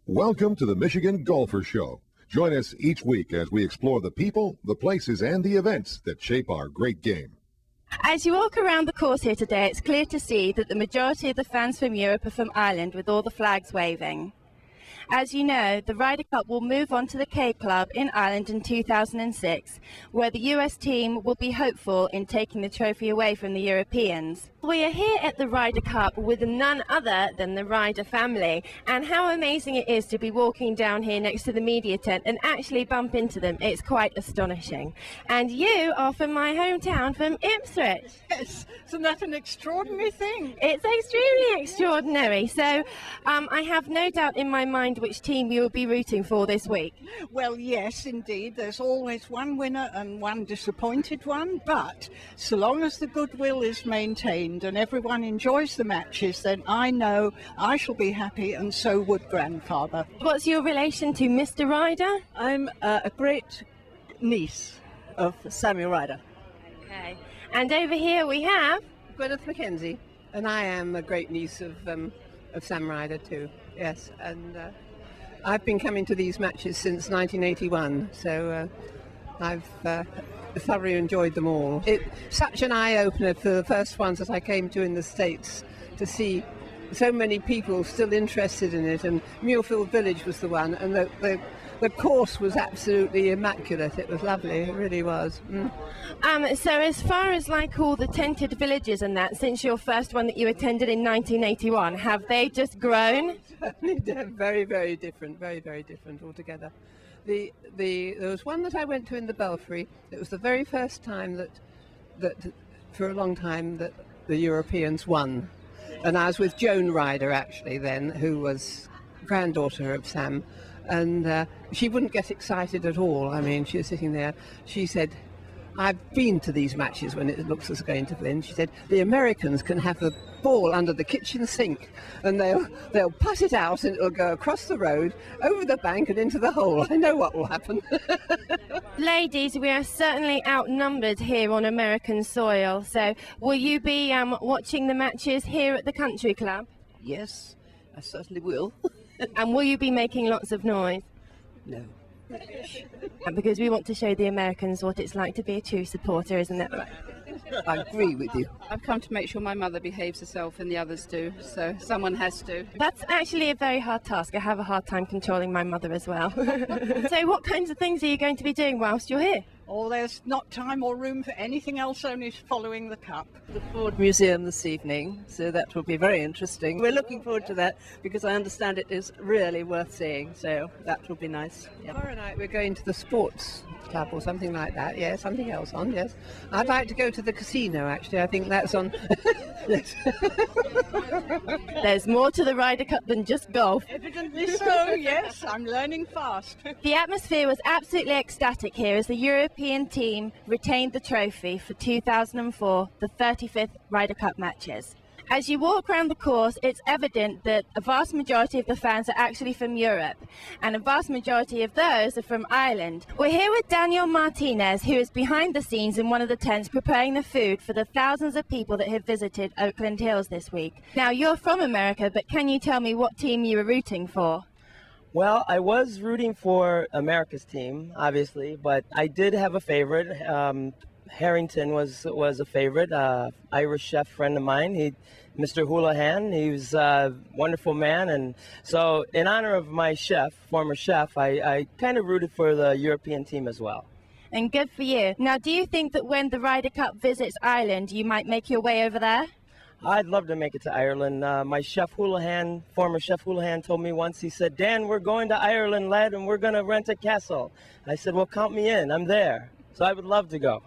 Welcome to the Michigan Golfer Show. Join us each week as we explore the people, the places, and the events that shape our great game. As you walk around the course here today, it's clear to see that the majority of the fans from Europe are from Ireland, with all the flags waving. As you know, the Ryder Cup will move on to the K Club in Ireland in 2006, where the US team will be hopeful in taking the trophy away from the Europeans. We are here at the Ryder Cup with none other than the Ryder family, and how amazing it is to be walking down here next to the media tent and actually bump into them. It's quite astonishing. And you are from my hometown, from Ipswich. Yes, isn't that an extraordinary thing? It's extremely extraordinary. So I have no doubt in my mind which team you will be rooting for this week. Well, yes, indeed. There's always one winner and one disappointed one, but so long as the goodwill is maintained and everyone enjoys the matches, then I know I shall be happy, and so would Grandfather. What's your relation to Mr. Ryder? I'm a great niece of Samuel Ryder. Okay. And over here we have Gwyneth Mackenzie, and I am a great niece of Sam Ryder too. Yes, and I've been coming to these matches since 1981, so I've thoroughly enjoyed them all. It's such an eye-opener for the first ones that I came to in the States, to see so many people still interested in it, and Muirfield Village was the one, and the course was absolutely immaculate. It was lovely, it really was. So as far as like all the tented villages and that, since your first one that you attended in 1981, have they just grown? They're very, very different, very, very different altogether. There was one that I went to in the Belfry. It was the very first time that for a long time that the Europeans won. And I was with Joan Ryder actually then, who was granddaughter of Sam. And she wouldn't get excited at all. I mean, she was sitting there. She said, I've been to these matches when it looks as going to win. She said, the Americans can have the ball under the kitchen sink and they'll putt it out and it'll go across the road, over the bank and into the hole. I know what will happen. Ladies, we are certainly outnumbered here on American soil. So will you be watching the matches here at the country club? Yes, I certainly will. And will you be making lots of noise? No. Because we want to show the Americans what it's like to be a true supporter, isn't that right? I agree with you. I've come to make sure my mother behaves herself and the others do, so someone has to. That's actually a very hard task. I have a hard time controlling my mother as well. So what kinds of things are you going to be doing whilst you're here? Oh, there's not time or room for anything else, only following the cup. The Ford Museum this evening, so that will be very interesting. We're looking forward to that because I understand it is really worth seeing, so that will be nice. Yep. Tomorrow night we're going to the sports club or something like that. Yeah, something else on, yes. I'd like to go to the casino, actually. I think that's on. Yes. There's more to the Ryder Cup than just golf. Evidently so, yes. I'm learning fast. The atmosphere was absolutely ecstatic here as the European team retained the trophy for 2004, the 35th Ryder Cup matches. As you walk around the course, it's evident that a vast majority of the fans are actually from Europe, and a vast majority of those are from Ireland. We're here with Daniel Martinez, who is behind the scenes in one of the tents preparing the food for the thousands of people that have visited Oakland Hills this week. Now, you're from America, but can you tell me what team you were rooting for? Well, I was rooting for America's team, obviously, but I did have a favorite. Harrington was a favorite, Irish chef friend of mine. Mr. Houlihan, he was a wonderful man, and so in honor of my former chef, I kind of rooted for the European team as well. And good for you. Now, do you think that when the Ryder Cup visits Ireland, you might make your way over there? I'd love to make it to Ireland. My former chef Houlihan told me once, he said, Dan, we're going to Ireland, lad, and we're going to rent a castle. I said, well, count me in. I'm there. So I would love to go.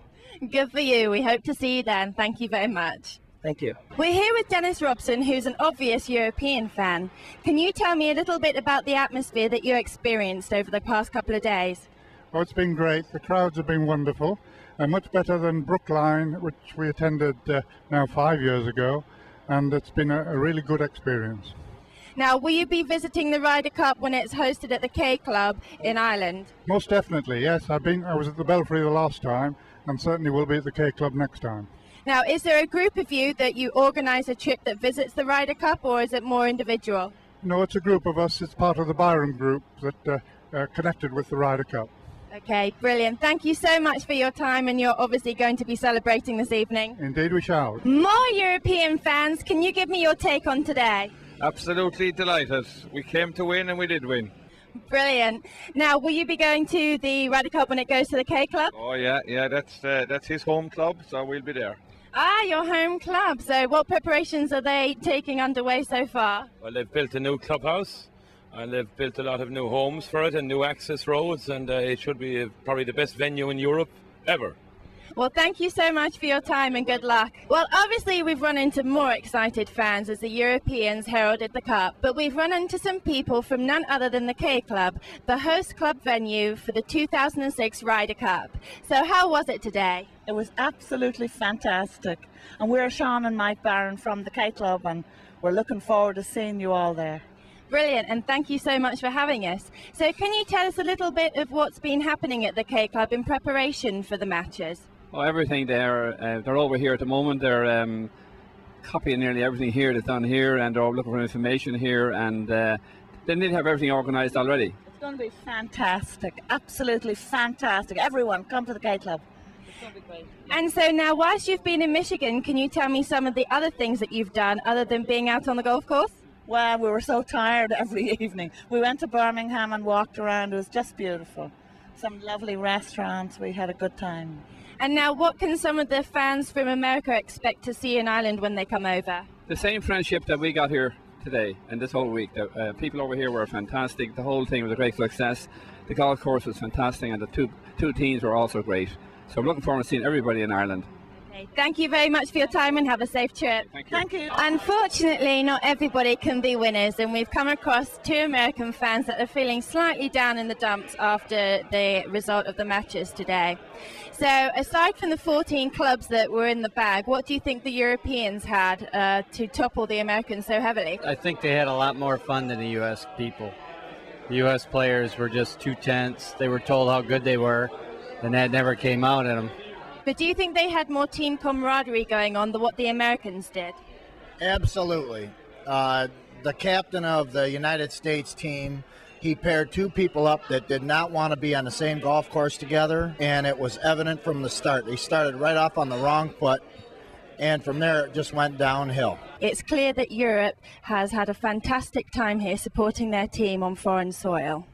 Good for you. We hope to see you then. Thank you very much. Thank you. We're here with Dennis Robson, who's an obvious European fan. Can you tell me a little bit about the atmosphere that you experienced over the past couple of days? Oh, it's been great. The crowds have been wonderful, and much better than Brookline, which we attended now 5 years ago, and it's been a really good experience. Now, will you be visiting the Ryder Cup when it's hosted at the K Club in Ireland? Most definitely, yes. I was at the Belfry the last time, and certainly will be at the K Club next time. Now, is there a group of you that you organise a trip that visits the Ryder Cup, or is it more individual? No, it's a group of us. It's part of the Byron group that connected with the Ryder Cup. Okay, brilliant. Thank you so much for your time, and you're obviously going to be celebrating this evening. Indeed we shall. More European fans, can you give me your take on today? Absolutely delighted. We came to win and we did win. Brilliant. Now, will you be going to the Ryder Cup when it goes to the K Club? Oh yeah, that's his home club, so we'll be there. Ah, your home club. So what preparations are they taking underway so far? Well, they've built a new clubhouse and they've built a lot of new homes for it and new access roads, and it should be probably the best venue in Europe ever. Well, thank you so much for your time and good luck. Well, obviously we've run into more excited fans as the Europeans heralded the Cup, but we've run into some people from none other than the K Club, the host club venue for the 2006 Ryder Cup. So how was it today? It was absolutely fantastic. And we're Sean and Mike Barron from the K Club, and we're looking forward to seeing you all there. Brilliant, and thank you so much for having us. So can you tell us a little bit of what's been happening at the K Club in preparation for the matches? Oh, everything there. They're over here at the moment. They're copying nearly everything here that's done here, and they're looking for information here, and they need to have everything organised already. It's going to be fantastic, absolutely fantastic. Everyone, come to the K Club. It's going to be great. And so now, whilst you've been in Michigan, can you tell me some of the other things that you've done other than being out on the golf course? Well, we were so tired every evening. We went to Birmingham and walked around. It was just beautiful. Some lovely restaurants. We had a good time. And now, what can some of the fans from America expect to see in Ireland when they come over? The same friendship that we got here today and this whole week. The people over here were fantastic. The whole thing was a great success. The golf course was fantastic, and the two teams were also great. So I'm looking forward to seeing everybody in Ireland. Okay, thank you very much for your time and have a safe trip. Thank you. Unfortunately, not everybody can be winners, and we've come across two American fans that are feeling slightly down in the dumps after the result of the matches today. So aside from the 14 clubs that were in the bag, what do you think the Europeans had to topple the Americans so heavily? I think they had a lot more fun than the U.S. people. The U.S. players were just too tense. They were told how good they were, and that never came out in them. But do you think they had more team camaraderie going on than what the Americans did? Absolutely. The captain of the United States team, he paired two people up that did not want to be on the same golf course together, and it was evident from the start. They started right off on the wrong foot, and from there it just went downhill. It's clear that Europe has had a fantastic time here supporting their team on foreign soil.